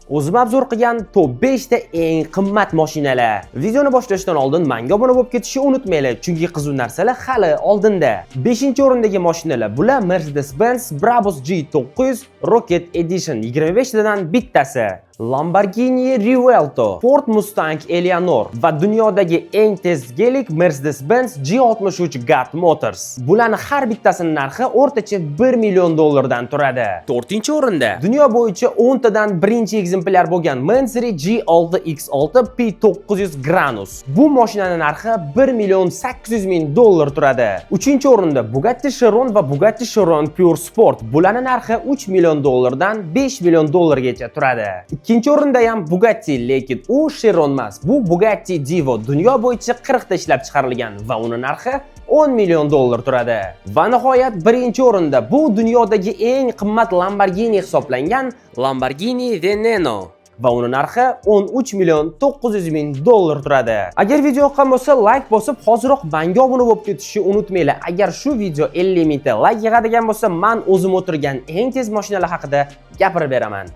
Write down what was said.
O'zim obzor qilgan top 5 ta eng qimmat mashinalar. Videoni boshlashdan oldin menga obuna bo'lib ketishni unutmanglar, chunki qiziq narsalar hali oldinda. 5-o'rindagi mashinalar bular Mercedes-Benz Brabus G900 Rocket Edition 25 tadan bittasi. Lamborghini Rivelto, Ford Mustang Eleanor va dunyodagi eng tez gelik Mercedes-Benz G63 GAT Motors. Bularning har bittasining narxi o'rtacha $1 million dan turadi. 4-o'rinda dunyo bo'yicha 10 tadan birinchi ekzemplyar bo'lgan Mansory G6X6 P900 Granus. Bu mashinaning narxi $1,800,000 turadi. 3-o'rinda Bugatti Chiron va Bugatti Chiron Pure Sport. Bularning narxi $3 million dan $5 million gacha turadi. 2-o'rinda ham Bugatti, lekin u Chiron emas. Bu Bugatti Divo dunyo bo'yicha 40 ta ishlab chiqarilgan va uning narxi $10 million turadi. Va nihoyat 1-o'rinda bu dunyodagi eng qimmat Lamborghini hisoblangan Lamborghini Veneno va uning narxi $13,900,000 turadi. Agar video yoqqan bo'lsa, like bosib, hoziroq menga obuna bo'lib ketishni unutmanglar. Agar shu video 50 mingta like yig'adigan bo'lsa, men o'zim o'tirgan eng tez mashinalar haqida gapirib beraman.